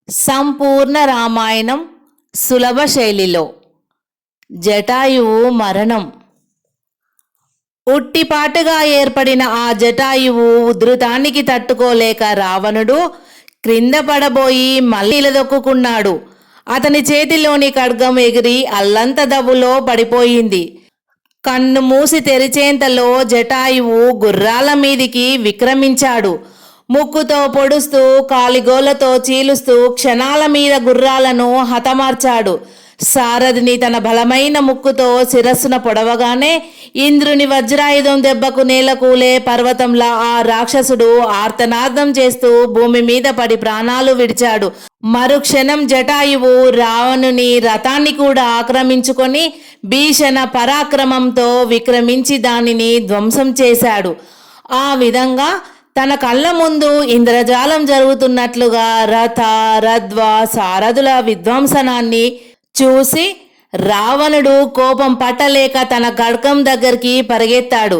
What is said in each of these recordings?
సంపూర్ణ రామాయణం సులభ శైలిలో జటాయువు మరణం. ఉట్టిపాటుగా ఏర్పడిన ఆ జటాయువు ఉధృతానికి తట్టుకోలేక రావణుడు క్రింద పడబోయి మళ్ళీ నిలదొక్కున్నాడు. అతని చేతిలోని ఖడ్గం ఎగిరి అల్లంత దవ్వులో పడిపోయింది. కన్ను మూసి తెరిచేంతలో జటాయువు గుర్రాల మీదికి విక్రమించాడు. ముక్కుతో పొడుస్తూ కాలిగోళ్లతో చీలుస్తూ క్షణాల మీద గుర్రాలను హతమార్చాడు. సారథిని తన బలమైన ముక్కుతో శిరస్సున పొడవగానే ఇంద్రుని వజ్రాయుధం దెబ్బకు నేలకూలే పర్వతంలా ఆ రాక్షసుడు ఆర్తనాదం చేస్తూ భూమి మీద పడి ప్రాణాలు విడిచాడు. మరుక్షణం జటాయువు రావణుని రథాన్ని కూడా ఆక్రమించుకొని భీషణ పరాక్రమంతో విక్రమించి దానిని ధ్వంసం చేశాడు. ఆ విధంగా తన కళ్ళ ముందు ఇంద్రజాలం జరుగుతున్నట్లుగా రథ రథ్వ సారథుల విధ్వంసనాన్ని చూసి రావణుడు కోపం పట్టలేక తన ఖడ్గం దగ్గరికి పరిగెత్తాడు.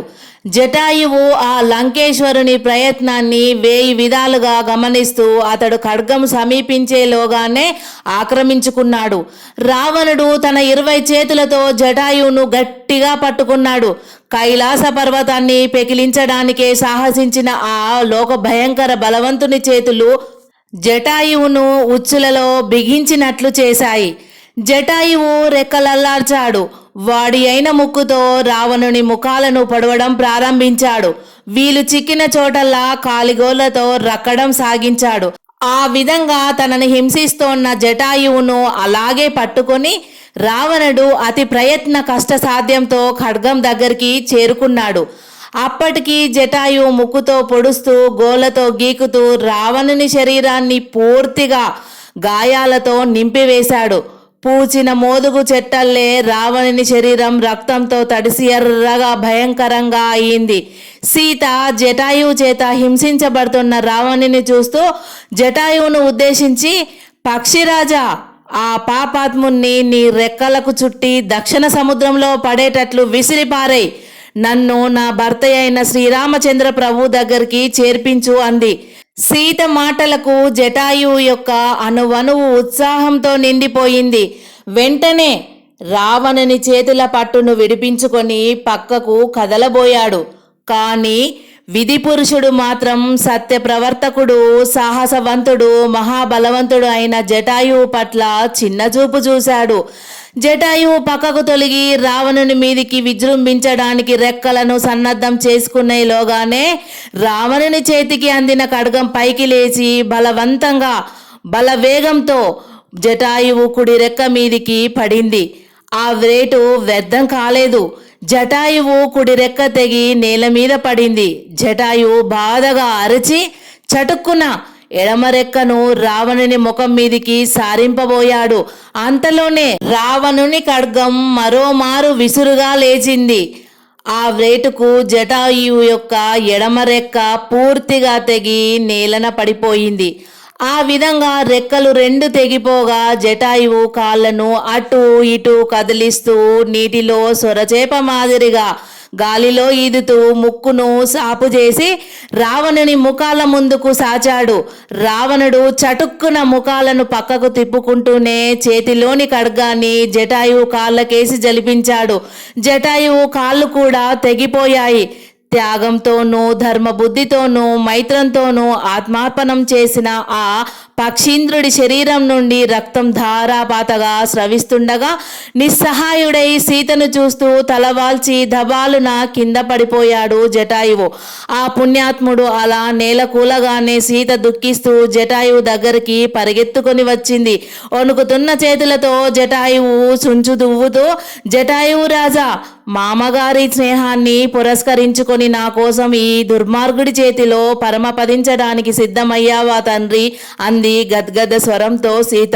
జటాయువు ఆ లంకేశ్వరుని ప్రయత్నాన్ని 1000 విధాలుగా గమనిస్తూ అతడు ఖడ్గం సమీపించేలోగానే ఆక్రమించుకున్నాడు. రావణుడు తన 20 చేతులతో జటాయువును గట్టిగా పట్టుకున్నాడు. కైలాస పర్వతాన్ని పెకిలించడానికే సాహసించిన ఆ లోక భయంకర బలవంతుని చేతులు జటాయువును ఉచ్చులలో బిగించినట్లు చేశాయి. జటాయువు రెక్కలల్లార్చాడు. వాడి అయిన ముక్కుతో రావణుని ముఖాలను పొడవడం ప్రారంభించాడు. వీలు చిక్కిన చోటల్లా కాలిగోళ్లతో రక్కడం సాగించాడు. ఆ విధంగా తనని హింసిస్తోన్న జటాయువును అలాగే పట్టుకొని రావణుడు అతి ప్రయత్న కష్టసాధ్యంతో ఖడ్గం దగ్గరికి చేరుకున్నాడు. అప్పటికి జటాయువు ముక్కుతో పొడుస్తూ గోళ్లతో గీకుతూ రావణుని శరీరాన్ని పూర్తిగా గాయాలతో నింపివేశాడు. పూచిన మోదుగు చెట్టల్లే రావణుని శరీరం రక్తంతో తడిసి ఎర్రగా భయంకరంగా అయింది. సీత జటాయువు చేత హింసించబడుతున్న రావణుని చూస్తూ జటాయువును ఉద్దేశించి, పక్షిరాజా, ఆ పాపాత్ముణ్ణి నీ రెక్కలకు చుట్టి దక్షిణ సముద్రంలో పడేటట్లు విసిరిపారేయ్, నన్ను నా భర్త అయిన శ్రీరామచంద్ర ప్రభు దగ్గరికి చేర్పించు అంది. సీత మాటలకు జటాయువు యొక్క అణువణువు ఉత్సాహంతో నిండిపోయింది. వెంటనే రావణుని చేతుల పట్టును విడిపించుకొని పక్కకు కదలబోయాడు. కానీ విధి పురుషుడు మాత్రం సత్య ప్రవర్తకుడు, సాహసవంతుడు, మహాబలవంతుడు అయిన జటాయువు పట్ల చిన్నచూపు చూశాడు. జటాయువు పక్కకు తొలగి రావణుని మీదికి విజృంభించడానికి రెక్కలను సన్నద్ధం చేసుకునేలోగానే రావణుని చేతికి అందిన ఖడ్గం పైకి లేచి బలవంతంగా బలవేగంతో జటాయువు కుడి రెక్క మీదికి పడింది. ఆ వేటు వ్యర్థం కాలేదు. జటాయువు కుడి రెక్క తెగి నేల మీద పడింది. జటాయువు బాధగా అరిచి చటుక్కున ఎడమరెక్కను రావణుని ముఖం మీదికి సారింపబోయాడు. అంతలోనే రావణుని ఖడ్గం మరోమారు విసురుగా లేచింది. ఆ వేటుకు జటాయువు యొక్క ఎడమరెక్క పూర్తిగా తెగి నేలన పడిపోయింది. ఆ విధంగా రెక్కలు 2 తెగిపోగా జటాయువు కాళ్లను అటు ఇటు కదిలిస్తూ నీటిలో సొరచేప మాదిరిగా గాలిలో ఈదుతూ ముక్కును సాపు చేసి రావణుని ముఖాల ముందుకు సాచాడు. రావణుడు చటుక్కున ముఖాలను పక్కకు తిప్పుకుంటూనే చేతిలోని ఖడ్గాన్ని జటాయువు కాళ్ళకేసి జలిపించాడు. జటాయువు కాళ్ళు కూడా తెగిపోయాయి. త్యాగంతోనూ ధర్మబుద్ధితోనూ మైత్రంతోనూ ఆత్మార్పణం చేసిన ఆ పక్షీంద్రుడి శరీరం నుండి రక్తం ధారాపాతగా స్రవిస్తుండగా నిస్సహాయుడై సీతను చూస్తూ తలవాల్చి దబాలున కింద పడిపోయాడు జటాయువు. ఆ పుణ్యాత్ముడు అలా నేల కూలగానే సీత దుఃఖిస్తూ జటాయువు దగ్గరికి పరిగెత్తుకొని వచ్చింది. వణుకుతున్న చేతులతో జటాయువు చుంచు దువ్వుతూ, జటాయువు రాజా, మామగారి స్నేహాన్ని పురస్కరించుకొని నా కోసం ఈ దుర్మార్గుడి చేతిలో పరమపదించడానికి సిద్ధమయ్యావా తండ్రి అంది గద్గద స్వరంతో సీత.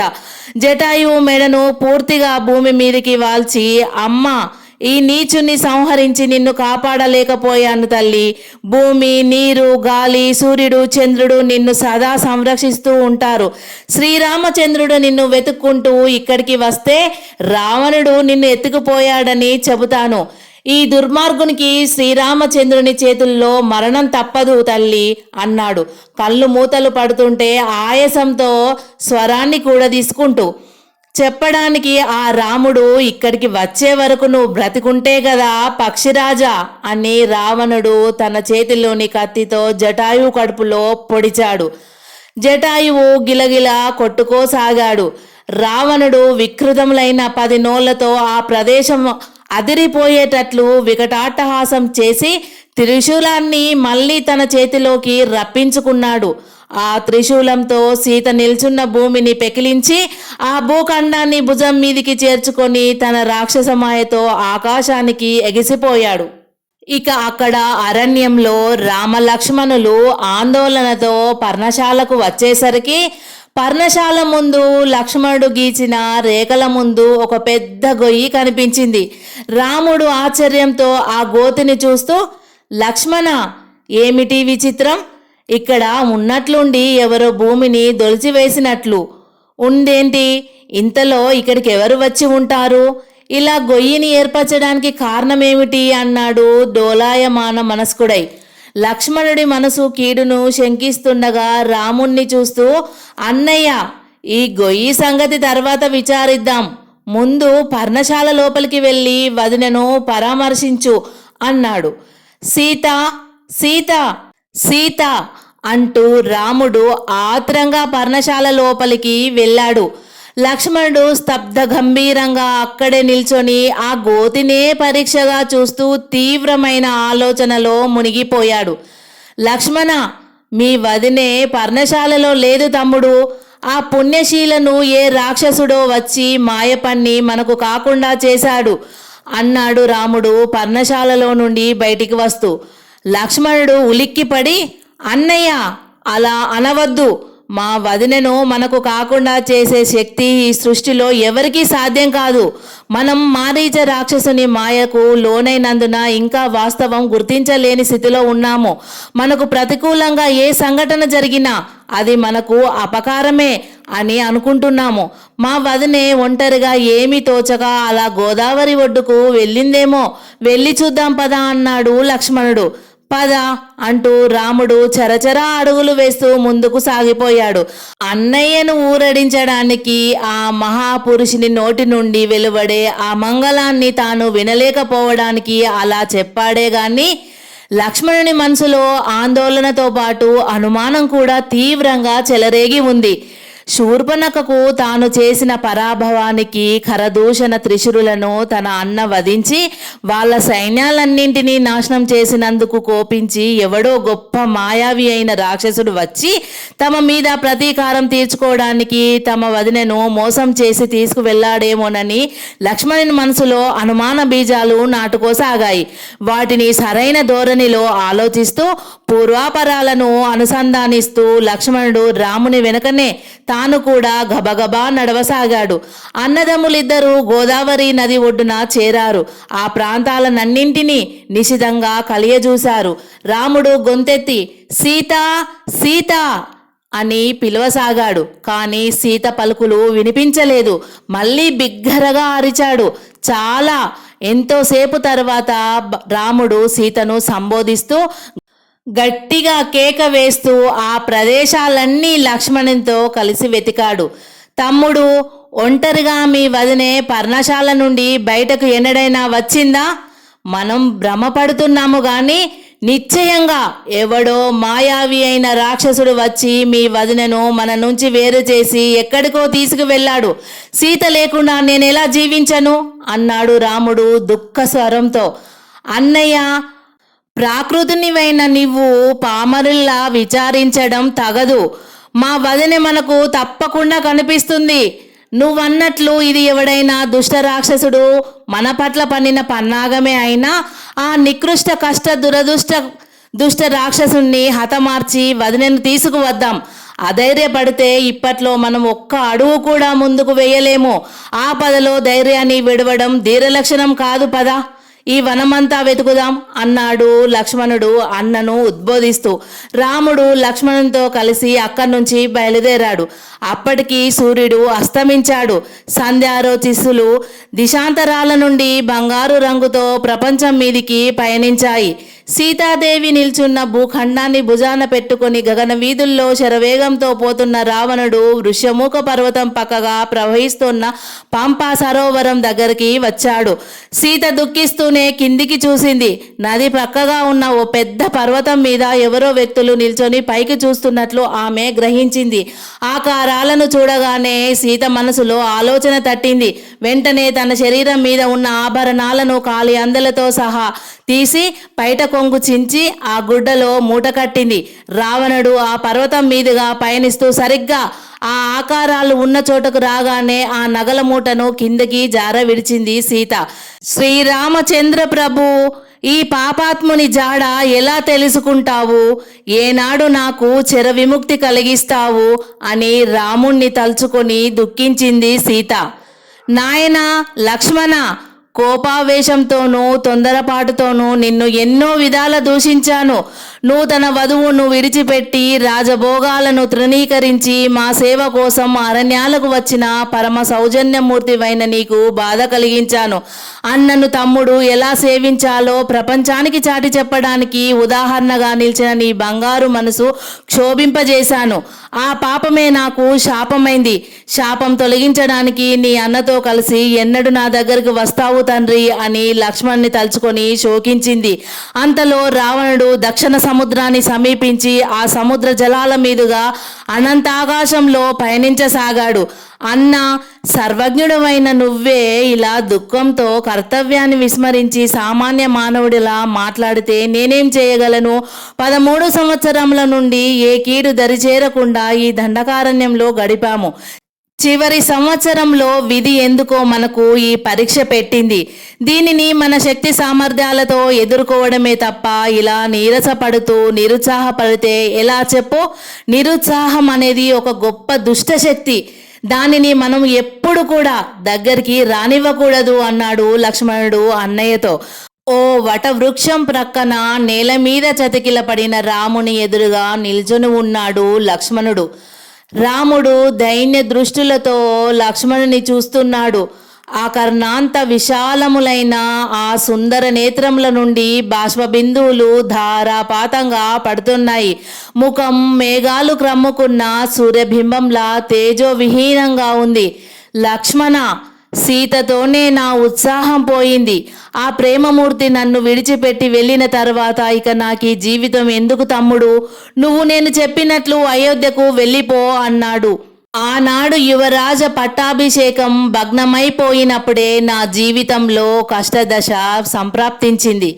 జటాయువు మెడను పూర్తిగా భూమి మీదికి వాల్చి, అమ్మా, ఈ నీచుని సంహరించి నిన్ను కాపాడలేకపోయాను తల్లి. భూమి, నీరు, గాలి, సూర్యుడు, చంద్రుడు నిన్ను సదా సంరక్షిస్తూ ఉంటారు. శ్రీరామచంద్రుడు నిన్ను వెతుక్కుంటూ ఇక్కడికి వస్తే రావణుడు నిన్ను ఎత్తుకుపోయాడని చెబుతాను. ఈ దుర్మార్గునికి శ్రీరామచంద్రుని చేతుల్లో మరణం తప్పదు తల్లి అన్నాడు కళ్ళు మూతలు పడుతుంటే ఆయాసంతో స్వరాన్ని కూడా తీసుకుంటూ. చెప్పడానికి ఆ రాముడు ఇక్కడికి వచ్చే వరకు నువ్వు బ్రతికుంటే కదా పక్షిరాజా అని రావణుడు తన చేతిలోని కత్తితో జటాయువు కడుపులో పొడిచాడు. జటాయువు గిలగిల కొట్టుకోసాగాడు. రావణుడు వికృతములైన 10 నోళ్లతో ఆ ప్రదేశం అదిరిపోయేటట్లు వికటాట్టహాసం చేసి త్రిశూలాన్ని మళ్ళీ తన చేతిలోకి రప్పించుకున్నాడు. ఆ త్రిశూలంతో సీత నిల్చున్న భూమిని పెకిలించి ఆ భూఖండాన్ని భుజం మీదికి చేర్చుకొని తన రాక్షసమాయతో ఆకాశానికి ఎగిసిపోయాడు. ఇక అక్కడ అరణ్యంలో రామలక్ష్మణులు ఆందోళనతో పర్ణశాలకు వచ్చేసరికి పర్ణశాల ముందు లక్ష్మణుడు గీచిన రేఖల ముందు ఒక పెద్ద గొయ్యి కనిపించింది. రాముడు ఆశ్చర్యంతో ఆ గోతిని చూస్తూ, లక్ష్మణ, ఏమిటి విచిత్రం? ఇక్కడ ఉన్నట్లుండి ఎవరో భూమిని దొలిచివేసినట్లు ఉందేంటి? ఇంతలో ఇక్కడికి ఎవరు వచ్చి ఉంటారు? ఇలా గొయ్యిని ఏర్పరచడానికి కారణమేమిటి అన్నాడు డోలాయమాన మనస్కుడై. లక్ష్మణుడి మనసు కీడును శంకిస్తుండగా రాముణ్ణి చూస్తూ, అన్నయ్య, ఈ గొయ్యి సంగతి తర్వాత విచారిద్దాం. ముందు పర్ణశాల లోపలికి వెళ్ళి వదినను పరామర్శించు అన్నాడు. సీత, సీత, సీత అంటూ రాముడు ఆత్రంగా పర్ణశాల లోపలికి వెళ్ళాడు. లక్ష్మణుడు స్తబ్ద గంభీరంగా అక్కడే నిల్చొని ఆ గోతినే పరీక్షగా చూస్తూ తీవ్రమైన ఆలోచనలో మునిగిపోయాడు. లక్ష్మణ, మీ వదినే పర్ణశాలలో లేదు తమ్ముడు. ఆ పుణ్యశీలను ఏ రాక్షసుడో వచ్చి మాయపన్ని మనకు కాకుండా చేశాడు అన్నాడు రాముడు పర్ణశాలలో నుండి బయటికి వస్తూ. లక్ష్మణుడు ఉలిక్కిపడి, అన్నయ్య, అలా అనవద్దు. మా వదినను మనకు కాకుండా చేసే శక్తి ఈ సృష్టిలో ఎవరికీ సాధ్యం కాదు. మనం మారీచ రాక్షసుని మాయకు లోనైనందున ఇంకా వాస్తవం గుర్తించలేని స్థితిలో ఉన్నాము. మనకు ప్రతికూలంగా ఏ సంఘటన జరిగినా అది మనకు అపకారమే అని అనుకుంటున్నాము. మా వదినే ఒంటరిగా ఏమీ తోచక అలా గోదావరి ఒడ్డుకు వెళ్ళిందేమో, వెళ్ళి చూద్దాం పదా అన్నాడు లక్ష్మణుడు. పద అంటూ రాముడు చరచరా అడుగులు వేస్తూ ముందుకు సాగిపోయాడు. అన్నయ్యను ఊరడించడానికి ఆ మహాపురుషుని నోటి నుండి వెలువడే ఆ మంగళాన్ని తాను వినలేకపోవడానికి అలా చెప్పాడే గాని లక్ష్మణుని మనసులో ఆందోళనతో పాటు అనుమానం కూడా తీవ్రంగా చెలరేగి ఉంది. శూర్పణఖకు తాను చేసిన పరాభవానికి ఖరదూషణ త్రిశూరులను తన అన్న వధించి వాళ్ళ సైన్యాలన్నింటినీ నాశనం చేసినందుకు కోపించి ఎవడో గొప్ప మాయావి అయిన రాక్షసుడు వచ్చి తమ మీద ప్రతీకారం తీర్చుకోవడానికి తమ వదినను మోసం చేసి తీసుకువెళ్ళాడేమోనని లక్ష్మణుని మనసులో అనుమాన బీజాలు నాటుకోసాగాయి. వాటిని సరైన ధోరణిలో ఆలోచిస్తూ పూర్వాపరాలను అనుసంధానిస్తూ లక్ష్మణుడు రాముని వెనుకనే తాను కూడా గబగబా నడవసాగాడు. అన్నదమ్ములిద్దరూ గోదావరి నది ఒడ్డున చేరారు. ఆ ప్రాంతాలనన్నింటినీ నిశితంగా కలియజూశారు. రాముడు గొంతెత్తి సీత, సీత అని పిలవసాగాడు. కానీ సీత పలుకులు వినిపించలేదు. మళ్ళీ బిగ్గరగా అరిచాడు. చాలా ఎంతోసేపు తర్వాత రాముడు సీతను సంబోధిస్తూ గట్టిగా కేక వేస్తూ ఆ ప్రదేశాలన్నీ లక్ష్మణునితో కలిసి వెతికాడు. తమ్ముడు, ఒంటరిగా మీ వదినే పర్ణశాల నుండి బయటకు ఎన్నడైనా వచ్చిందా? మనం భ్రమపడుతున్నాము గాని నిశ్చయంగా ఎవడో మాయావి అయిన రాక్షసుడు వచ్చి మీ వదినను మన నుంచి వేరు చేసి ఎక్కడికో తీసుకువెళ్ళాడు. సీత లేకుండా నేనెలా జీవించను అన్నాడు రాముడు దుఃఖ స్వరంతో. అన్నయ్య, ప్రాకృతినివైన నీవు పామరుల్లా విచారించడం తగదు. మా వదిన మనకు తప్పకుండా కనిపిస్తుంది. నువ్వన్నట్లు ఇది ఎవడైనా దుష్ట రాక్షసుడు మన పట్ల పన్నిన పన్నాగమే అయినా ఆ నికృష్ట కష్ట దుష్ట రాక్షసుని హతమార్చి వదినను తీసుకువద్దాం. అధైర్యపడితే ఇప్పట్లో మనం ఒక్క అడుగు కూడా ముందుకు వేయలేము. ఆ పదలో ధైర్యాన్ని విడవడం ధీరలక్షణం కాదు పద. ఈ వనమంతా వెతుకుదాం అన్నాడు లక్ష్మణుడు అన్నను ఉద్బోధిస్తూ. రాముడు లక్ష్మణునితో కలిసి అక్కడి నుంచి బయలుదేరాడు. అప్పటికి సూర్యుడు అస్తమించాడు. సంధ్యారోచిస్సులు దిశాంతరాల నుండి బంగారు రంగుతో ప్రపంచం మీదికి పయనించాయి. సీతాదేవి నిల్చున్న భూఖండాన్ని భుజాన పెట్టుకుని గగన వీధుల్లో శరవేగంతో పోతున్న రావణుడు వృషముఖ పర్వతం పక్కగా ప్రవహిస్తున్న పంపా సరోవరం దగ్గరికి వచ్చాడు. సీత దుఃఖిస్తూనే కిందికి చూసింది. నది పక్కగా ఉన్న ఓ పెద్ద పర్వతం మీద ఎవరో వ్యక్తులు నిల్చొని పైకి చూస్తున్నట్లు ఆమె గ్రహించింది. ఆకారాలను చూడగానే సీత మనసులో ఆలోచన తట్టింది. వెంటనే తన శరీరం మీద ఉన్న ఆభరణాలను కాలి అందలతో సహా తీసి బయట కొంగు చించి ఆ గుడ్డలో మూట కట్టింది. రావణుడు ఆ పర్వతం మీదుగా పయనిస్తూ సరిగ్గా ఆ ఆకారాలు ఉన్న చోటకు రాగానే ఆ నగల మూటను కిందకి జార విడిచింది సీత. శ్రీరామచంద్ర ప్రభు, ఈ పాపాత్ముని జాడ ఎలా తెలుసుకుంటావు? ఏనాడు నాకు చెర విముక్తి కలిగిస్తావు అని రాముణ్ణి తలుచుకొని దుఃఖించింది సీత. నాయనా లక్ష్మణ, కోపావేశంతోనూ తొందరపాటుతోనూ నిన్ను ఎన్నో విధాల దూషించాను. నూతన వధువును విడిచిపెట్టి రాజభోగాలను తృణీకరించి మా సేవ కోసం అరణ్యాలకు వచ్చిన పరమ సౌజన్యమూర్తివైన నీకు బాధ కలిగించాను. అన్నను తమ్ముడు ఎలా సేవించాలో ప్రపంచానికి చాటి చెప్పడానికి ఉదాహరణగా నిలిచిన నీ బంగారు మనసు క్షోభింపజేశాను. ఆ పాపమే నాకు శాపమైంది. శాపం తొలగించడానికి నీ అన్నతో కలిసి ఎన్నడూ నా దగ్గరకు వస్తావు తండ్రి అని లక్ష్మణ్ణి తలుచుకొని శోకించింది. అంతలో రావణుడు దక్షిణ సముద్రాన్ని సమీపించి ఆ సముద్ర జలాల మీదుగా అనంతాకాశంలో పయనించసాగాడు. అన్న, సర్వజ్ఞుడవైన నువ్వే ఇలా దుఃఖంతో కర్తవ్యాన్ని విస్మరించి సామాన్య మానవుడిలా మాట్లాడితే నేనేం చేయగలను? 13 సంవత్సరముల నుండి ఏ కీడు దరిచేరకుండా ఈ దండకారణ్యంలో గడిపాము. చివరి సంవత్సరంలో విధి ఎందుకో మనకు ఈ పరీక్ష పెట్టింది. దీనిని మన శక్తి సామర్థ్యాలతో ఎదుర్కోవడమే తప్ప ఇలా నీరసపడుతూ నిరుత్సాహపడితే ఎలా చెప్పు? నిరుత్సాహం అనేది ఒక గొప్ప దుష్టశక్తి. దానిని మనం ఎప్పుడు కూడా దగ్గరికి రానివ్వకూడదు అన్నాడు లక్ష్మణుడు అన్నయ్యతో. ఓ వటవృక్షం ప్రక్కన నేల మీద చతికిల పడిన రాముని ఎదురుగా నిల్చొని ఉన్నాడు లక్ష్మణుడు. రాముడు దైన్య దృష్టులతో లక్ష్మణుని చూస్తున్నాడు. ఆ కర్ణాంత విశాలములైన ఆ సుందర నేత్రముల నుండి బాష్పబిందువులు ధారాపాతంగా పడుతున్నాయి. ముఖం మేఘాలు క్రమ్ముకున్న సూర్యబింబంలా తేజోవిహీనంగా ఉంది. లక్ష్మణ, సీతతోనే నా ఉత్సాహం పోయింది. ఆ ప్రేమమూర్తి నన్ను విడిచిపెట్టి వెళ్ళిన తర్వాత ఇక నాకు ఈ జీవితం ఎందుకు తమ్ముడు? నువ్వు నేను చెప్పినట్లు అయోధ్యకు వెళ్ళిపో అన్నాడు. ఆనాడు యువరాజ పట్టాభిషేకం భగ్నమైపోయినప్పుడే నా జీవితంలో కష్టదశ సంప్రాప్తించింది.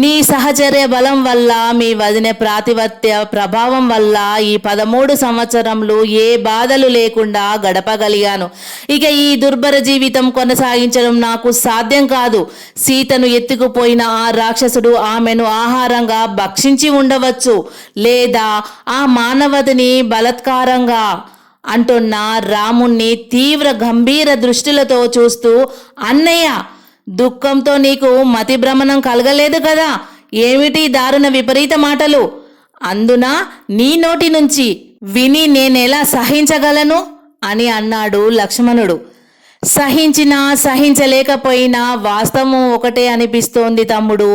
నీ సహచర్య బలం వల్ల, మీ వదిన ప్రాతిపత్య ప్రభావం వల్ల ఈ 13 సంవత్సరములు ఏ బాధలు లేకుండా గడపగలిగాను. ఇక ఈ దుర్భర జీవితం కొనసాగించడం నాకు సాధ్యం కాదు. సీతను ఎత్తుకుపోయిన ఆ రాక్షసుడు ఆమెను ఆహారంగా భక్షించి ఉండవచ్చు, లేదా ఆ మానవతిని బలత్కారంగా అంటున్న రాముణ్ణి తీవ్ర గంభీర దృష్టిలతో చూస్తూ, అన్నయ్య, దుఃఖంతో నీకు మతి భ్రమణం కలగలేదు కదా? ఏమిటి దారుణ విపరీత మాటలు? అందున నీ నోటి నుంచి విని నేనెలా సహించగలను అని అన్నాడు లక్ష్మణుడు. సహించినా సహించలేకపోయినా వాస్తవం ఒకటే అనిపిస్తోంది తమ్ముడు.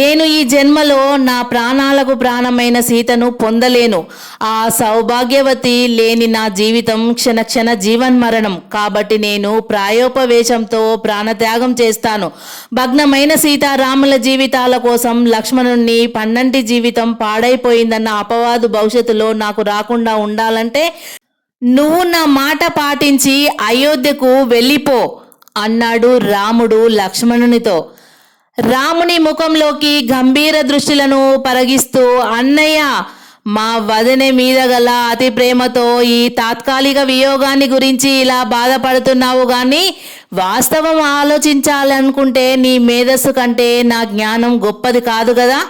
నేను ఈ జన్మలో నా ప్రాణాలకు ప్రాణమైన సీతను పొందలేను. ఆ సౌభాగ్యవతి లేని నా జీవితం క్షణక్షణ జీవన్మరణం. కాబట్టి నేను ప్రాయోపవేశంతో ప్రాణత్యాగం చేస్తాను. భగ్నమైన సీతారాముల జీవితాల కోసం లక్ష్మణుణ్ణి పన్నంటి జీవితం పాడైపోయిందన్న అపవాదు భవిష్యత్తులో నాకు రాకుండా ఉండాలంటే నువ్వు నా మాట పాటించి అయోధ్యకు వెళ్ళిపో అన్నాడు రాముడు లక్ష్మణునితో. రాముని ముఖంలోకి గంభీర దృష్టిలను పరగిస్తూ, అన్నయ్య, మా వదిన మీద గల అతి ప్రేమతో ఈ తాత్కాలిక వియోగాన్ని గురించి ఇలా బాధపడుతున్నావు, కానీ వాస్తవం ఆలోచించాలనుకుంటే నీ మేధస్సు కంటే నా జ్ఞానం గొప్పది కాదు కదా?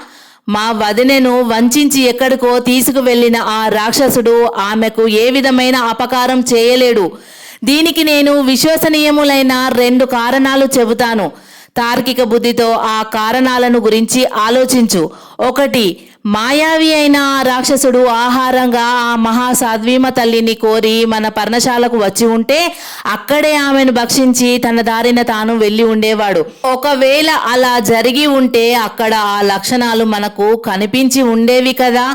మా వదినను వంచించి ఎక్కడికో తీసుకువెళ్ళిన ఆ రాక్షసుడు ఆమెకు ఏ విధమైన అపకారం చేయలేడు. దీనికి నేను విశ్వసనీయములైన 2 కారణాలు చెబుతాను. తార్కిక బుద్ధితో ఆ కారణాలను గురించి ఆలోచించు. 1. మాయావి అయిన ఆ రాక్షసుడు ఆహారంగా ఆ మహాసాధ్వీమ తల్లిని కోరి మన పర్ణశాలకు వచ్చి ఉంటే అక్కడే ఆమెను భక్షించి తన దారిన తాను వెళ్ళి ఉండేవాడు. ఒకవేళ అలా జరిగి ఉంటే అక్కడ ఆ లక్షణాలు మనకు కనిపించి ఉండేవి కదా.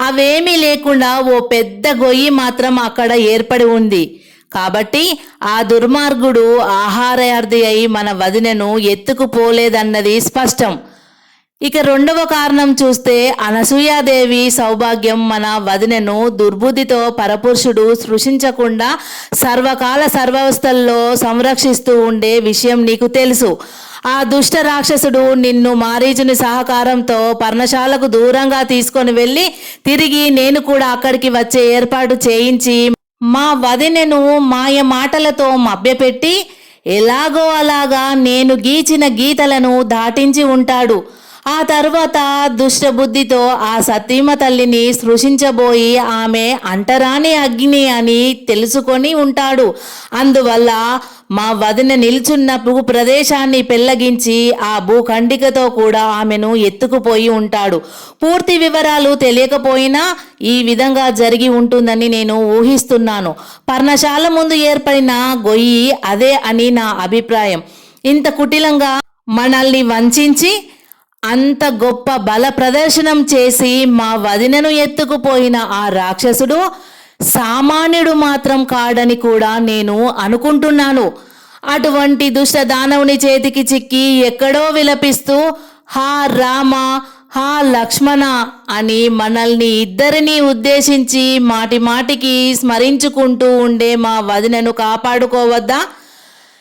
అవేమీ లేకుండా ఓ పెద్ద గొయ్యి మాత్రం అక్కడ ఏర్పడి ఉంది. కాబట్టి ఆ దుర్మార్గుడు ఆహారార్థి అయి మన వదినను ఎత్తుకుపోలేదన్నది స్పష్టం. ఇక 2వ కారణం చూస్తే అనసూయాదేవి సౌభాగ్యం మన వదినను దుర్బుద్ధితో పరపురుషుడు సృష్టించకుండా సర్వకాల సర్వావస్థల్లో సంరక్షిస్తూ ఉండే విషయం నీకు తెలుసు. ఆ దుష్ట రాక్షసుడు నిన్ను మారీచుని సహకారంతో పర్ణశాలకు దూరంగా తీసుకొని వెళ్ళి తిరిగి నేను కూడా అక్కడికి వచ్చే ఏర్పాటు చేయించి మా వదినను మాయ మాటలతో మభ్యపెట్టి ఎలాగో అలాగా నేను గీచిన గీతలను దాటించి ఉంటాడు. ఆ తర్వాత దుష్టబుద్ధితో ఆ సతీమ తల్లిని సృష్టించబోయి ఆమె అంటరాని అగ్ని అని తెలుసుకొని ఉంటాడు. అందువల్ల మా వదిన నిల్చున్న ప్రదేశాన్ని పెళ్లగించి ఆ భూఖండికతో కూడా ఆమెను ఎత్తుకుపోయి ఉంటాడు. పూర్తి వివరాలు తెలియకపోయినా ఈ విధంగా జరిగి ఉంటుందని నేను ఊహిస్తున్నాను. పర్ణశాల ముందు ఏర్పడిన గొయ్యి అదే అని నా అభిప్రాయం. ఇంత కుటిలంగా మనల్ని వంచించి అంత గొప్ప బల ప్రదర్శనం చేసి మా వదినను ఎత్తుకుపోయిన ఆ రాక్షసుడు సామాన్యుడు మాత్రం కాడని కూడా నేను అనుకుంటున్నాను. అటువంటి దుష్ట దానవుని చేతికి చిక్కి ఎక్కడో విలపిస్తూ హా రామ, హా లక్ష్మణ అని మనల్ని ఇద్దరిని ఉద్దేశించి మాటి మాటికి స్మరించుకుంటూ ఉండే మా వదినను కాపాడుకోవద్దా?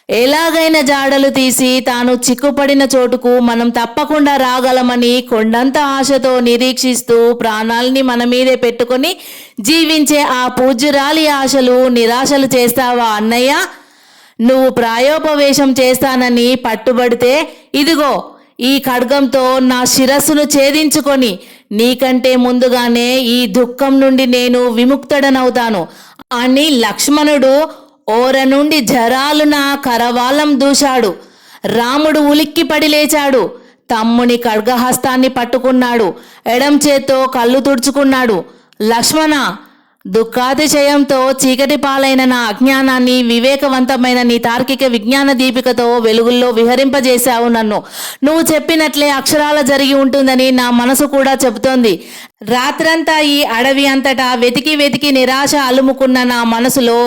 ఎలాగైనా జాడలు తీసి తాను చిక్కుపడిన చోటుకు మనం తప్పకుండా రాగలమని కొండంత ఆశతో నిరీక్షిస్తూ ప్రాణాల్ని మన మీదే పెట్టుకొని జీవించే ఆ పూజ్యురాలి ఆశలు నిరాశలు చేస్తావా అన్నయ్య? నువ్వు ప్రాయోపవేశం చేస్తానని పట్టుబడితే ఇదిగో ఈ ఖడ్గంతో నా శిరస్సును ఛేదించుకొని నీకంటే ముందుగానే ఈ దుఃఖం నుండి నేను విముక్తుడనవుతాను అని లక్ష్మణుడు ఓర నుండి జరాలున కరవాలం దూశాడు. రాముడు ఉలిక్కిపడి లేచాడు. తమ్ముని ఖడ్గహస్తాన్ని పట్టుకున్నాడు. ఎడం చేత్తో కళ్ళు తుడుచుకున్నాడు. లక్ష్మణ, దుఃఖాతిశయంతో చీకటి పాలైన నా అజ్ఞానాన్ని వివేకవంతమైన నీ తార్కిక విజ్ఞాన దీపికతో వెలుగుల్లో విహరింపజేశావు నన్ను. నువ్వు చెప్పినట్లే అక్షరాల జరిగి ఉంటుందని నా మనసు కూడా చెబుతోంది. రాత్రంతా ఈ అడవి అంతటా వెతికి వెతికి నిరాశ అలుముకున్న నా మనసులో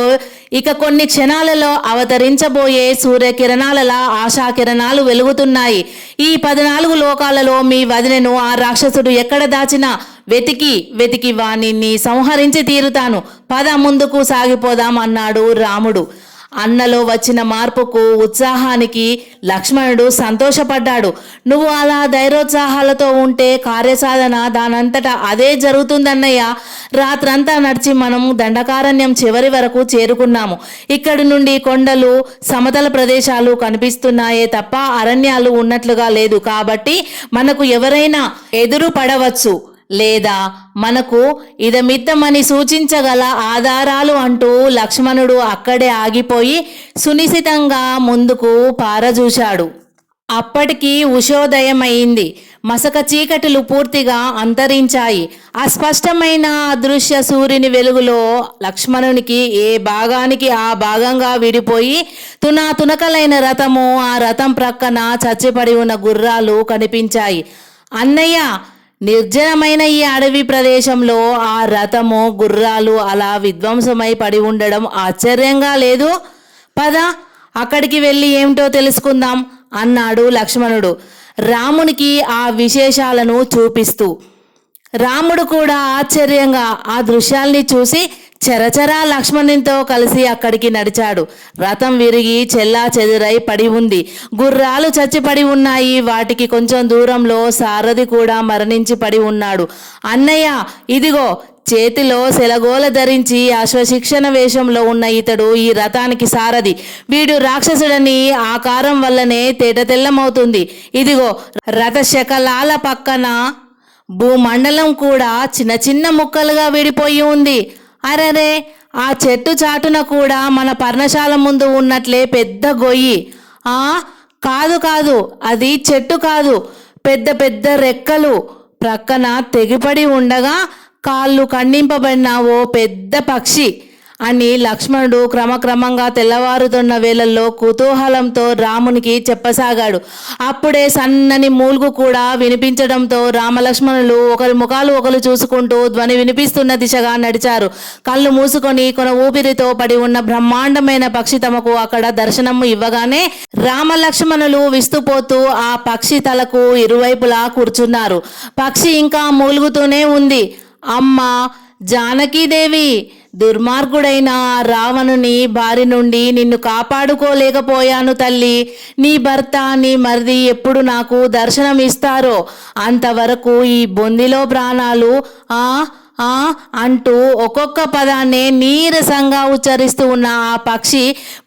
ఇక కొన్ని క్షణాలలో అవతరించబోయే సూర్యకిరణాలలా ఆశాకిరణాలు వెలుగుతున్నాయి. ఈ 14 లోకాలలో మీ వదినను ఆ రాక్షసుడు ఎక్కడ దాచినా వెతికి వెతికి వాణిని సంహరించి తీరుతాను. పద ముందుకు సాగిపోదాం అన్నాడు రాముడు. అన్నలో వచ్చిన మార్పుకు ఉత్సాహానికి లక్ష్మణుడు సంతోషపడ్డాడు. నువ్వు అలా ధైర్యోత్సాహాలతో ఉంటే కార్యసాధన దానంతటా అదే జరుగుతుందన్నయ్య. రాత్రంతా నడిచి మనం దండకారణ్యం చివరి వరకు చేరుకున్నాము. ఇక్కడి నుండి కొండలు, సమతల ప్రదేశాలు కనిపిస్తున్నాయే తప్ప అరణ్యాలు ఉన్నట్లుగా లేదు. కాబట్టి మనకు ఎవరైనా ఎదురు పడవచ్చు లేదా మనకు ఇదమిత్తమని సూచించగల ఆధారాలు అంటూ లక్ష్మణుడు అక్కడే ఆగిపోయి సునిశితంగా ముందుకు పారజూశాడు. అప్పటికి ఉషోదయం అయింది. మసక చీకటులు పూర్తిగా అంతరించాయి. అస్పష్టమైన అదృశ్య సూర్యుని వెలుగులో లక్ష్మణునికి ఏ భాగానికి ఆ భాగంగా విడిపోయి తునకలైన రథము, ఆ రథం ప్రక్కన చచ్చిపడి ఉన్న గుర్రాలు కనిపించాయి. అన్నయ్య, నిర్జనమైన ఈ అడవి ప్రదేశంలో ఆ రథము, గుర్రాలు అలా విధ్వంసమై పడి ఉండడం ఆశ్చర్యంగా లేదు. పద అక్కడికి వెళ్ళి ఏమిటో తెలుసుకుందాం అన్నాడు లక్ష్మణుడు రామునికి ఆ విశేషాలను చూపిస్తూ. రాముడు కూడా ఆశ్చర్యంగా ఆ దృశ్యాల్ని చూసి చరచరా లక్ష్మణునితో కలిసి అక్కడికి నడిచాడు. రథం విరిగి చెల్లా చెదురై పడి ఉంది. గుర్రాలు చచ్చిపడి ఉన్నాయి. వాటికి కొంచెం దూరంలో సారథి కూడా మరణించి పడి ఉన్నాడు. అన్నయ్య, ఇదిగో చేతిలో సెలగోల ధరించి అశ్వశిక్షణ వేషంలో ఉన్న ఇతడు ఈ రథానికి సారథి. వీడు రాక్షసుడని ఆకారం వల్లనే తేటతెల్లమవుతుంది. ఇదిగో రథశకలాల పక్కన భూమండలం కూడా చిన్న చిన్న ముక్కలుగా విడిపోయి ఉంది. అరరే, ఆ చెట్టు చాటున కూడా మన పర్ణశాల ముందు ఉన్నట్లే పెద్ద గొయ్యి. కాదు కాదు, అది చెట్టు కాదు, పెద్ద పెద్ద రెక్కలు, ప్రక్కన తెగిపడి ఉండగా కాళ్ళు ఖండింపబడిన ఓ పెద్ద పక్షి అని లక్ష్మణుడు క్రమక్రమంగా తెల్లవారుతున్న వేళల్లో కుతూహలంతో రామునికి చెప్పసాగాడు. అప్పుడే సన్నని మూలుగు కూడా వినిపించడంతో రామలక్ష్మణులు ఒకరి ముఖాలు ఒకరు చూసుకుంటూ ధ్వని వినిపిస్తున్న దిశగా నడిచారు. కళ్ళు మూసుకొని కొన ఊపిరితో పడి ఉన్న బ్రహ్మాండమైన పక్షి తమకు అక్కడ దర్శనము ఇవ్వగానే రామలక్ష్మణులు విస్తుపోతూ ఆ పక్షి తలకు ఇరువైపులా కూర్చున్నారు. పక్షి ఇంకా మూలుగుతూనే ఉంది. అమ్మ జానకీదేవి, దుర్మార్గుడైన రావణుని బారి నుండి నిన్ను కాపాడుకోలేకపోయాను తల్లి. నీ భర్త నీ మరిది ఎప్పుడు నాకు దర్శనం ఇస్తారో అంతవరకు ఈ బొందిలో ప్రాణాలు ఆ ఆ అంటూ ఒక్కొక్క పదాన్ని నీరసంగా ఉచ్చరిస్తూ ఉన్న ఆ పక్షి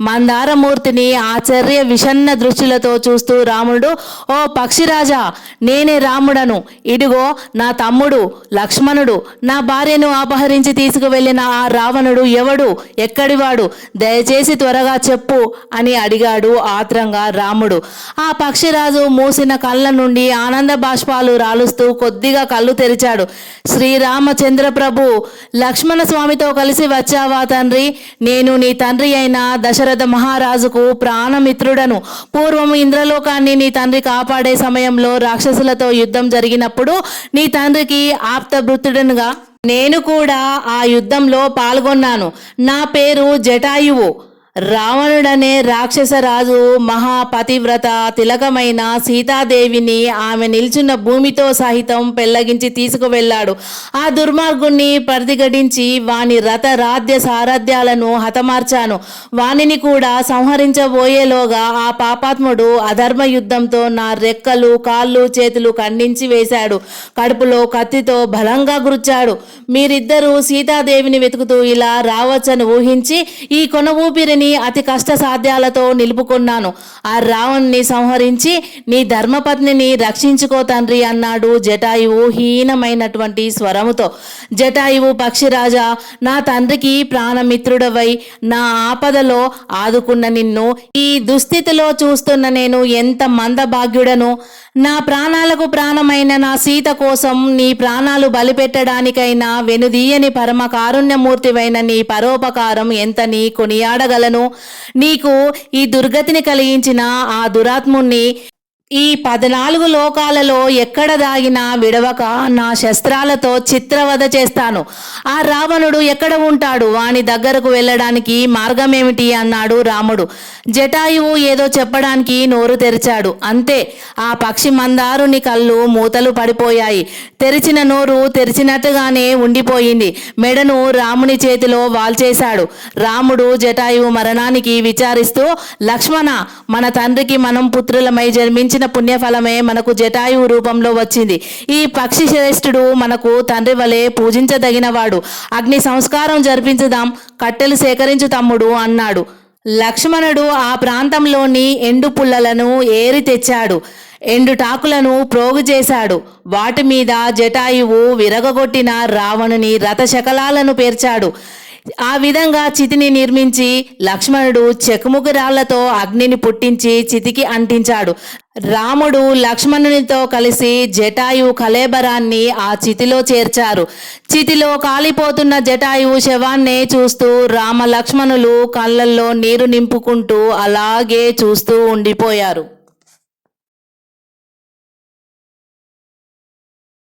మందారమూర్తిని ఆశ్చర్య విషన్న దృష్టిలతో చూస్తూ రాముడు, ఓ పక్షిరాజా, నేనే రాముడను. ఇదిగో నా తమ్ముడు లక్ష్మణుడు. నా భార్యను అపహరించి తీసుకువెళ్ళిన ఆ రావణుడు ఎవడు, ఎక్కడివాడు, దయచేసి త్వరగా చెప్పు అని అడిగాడు ఆత్రంగా రాముడు. ఆ పక్షిరాజు మూసిన కళ్ళ నుండి ఆనంద బాష్పాలు రాలుస్తూ కొద్దిగా కళ్ళు తెరిచాడు. శ్రీరామచంద్ర ప్రభు, లక్ష్మణ స్వామితో కలిసి వచ్చావా తండ్రి? నేను నీ తండ్రి అయిన దశరథ మహారాజుకు ప్రాణమిత్రుడను. పూర్వం ఇంద్రలోకాన్ని నీ తండ్రి కాపాడే సమయంలో రాక్షసులతో యుద్ధం జరిగినప్పుడు నీ తండ్రికి ఆప్తభృతుడనుగా నేను కూడా ఆ యుద్ధంలో పాల్గొన్నాను. నా పేరు జటాయువు. రావణుడనే రాక్షసరాజు మహాపతివ్రత తిలకమైన సీతాదేవిని ఆమె నిల్చున్న భూమితో సహితం పెళ్లగించి తీసుకువెళ్ళాడు. ఆ దుర్మార్గుణ్ణి ప్రతిఘటించి వాని రథ రాధ్య సారథ్యాలను హతమార్చాను. వానిని కూడా సంహరించబోయేలోగా ఆ పాపాత్ముడు అధర్మ యుద్ధంతో నా రెక్కలు కాళ్ళు చేతులు ఖండించి వేశాడు. కడుపులో కత్తితో బలంగా గుర్చాడు. మీరిద్దరూ సీతాదేవిని వెతుకుతూ ఇలా రావచ్చని ఊహించి ఈ కొన ఊపిరిని అతి కష్ట సాధ్యాలతో నిలుపుకున్నాను. ఆ రావణ్ణి సంహరించి నీ ధర్మపత్నిని రక్షించుకో తండ్రి అన్నాడు జటాయువు హీనమైనటువంటి స్వరముతో. జటాయువు, పక్షిరాజా, నా తండ్రికి ప్రాణమిత్రుడవై నా ఆపదలో ఆదుకున్న నిన్ను ఈ దుస్థితిలో చూస్తున్న నేను ఎంత మందభాగ్యుడను. నా ప్రాణాలకు ప్రాణమైన నా సీత కోసం నీ ప్రాణాలు బలిపెట్టడానికైనా వెనుదీయని పరమ కారుణ్యమూర్తివైన నీ పరోపకారం ఎంత నీ కొనియాడగలను. నీకు ఈ దుర్గతిని కలిగించిన ఆ దురాత్ముణ్ణి ఈ 14 లోకాలలో ఎక్కడ దాగినా విడవక నా శస్త్రాలతో చిత్రవధ చేస్తాను. ఆ రావణుడు ఎక్కడ ఉంటాడు? వాని దగ్గరకు వెళ్ళడానికి మార్గమేమిటి అన్నాడు రాముడు. జటాయువు ఏదో చెప్పడానికి నోరు తెరిచాడు. అంతే, ఆ పక్షి మందారుని కళ్ళు మూతలు పడిపోయాయి. తెరిచిన నోరు తెరిచినట్టుగానే ఉండిపోయింది. మెడను రాముని చేతిలో వాల్చేశాడు. రాముడు జటాయువు మరణానికి విచారిస్తూ, లక్ష్మణ, మన తండ్రికి మనం పుత్రులమై జన్మించిన పుణ్యఫలమే మనకు జటాయువు రూపంలో వచ్చింది. ఈ పక్షి శ్రేష్ఠుడు మనకు తండ్రి వలె పూజించదగినవాడు. అగ్ని సంస్కారం జరిపించుదాం, కట్టెలు సేకరించు తమ్ముడు అన్నాడు. లక్ష్మణుడు ఆ ప్రాంతంలోని ఎండు పుల్లలను ఏరి తెచ్చాడు. ఎండుటాకులను ప్రోగు చేశాడు. వాటి మీద జటాయువు విరగగొట్టిన రావణుని రథశకలాలను పేర్చాడు. ఆ విధంగా చితిని నిర్మించి లక్ష్మణుడు చెకుముకి రాళ్లతో అగ్నిని పుట్టించి చితికి అంటించాడు. రాముడు లక్ష్మణునితో కలిసి జటాయువు కళేబరాన్ని ఆ చితిలో చేర్చారు. చితిలో కాలిపోతున్న జటాయువు శవాన్నే చూస్తూ రామ లక్ష్మణులు కళ్ళల్లో నీరు నింపుకుంటూ అలాగే చూస్తూ ఉండిపోయారు.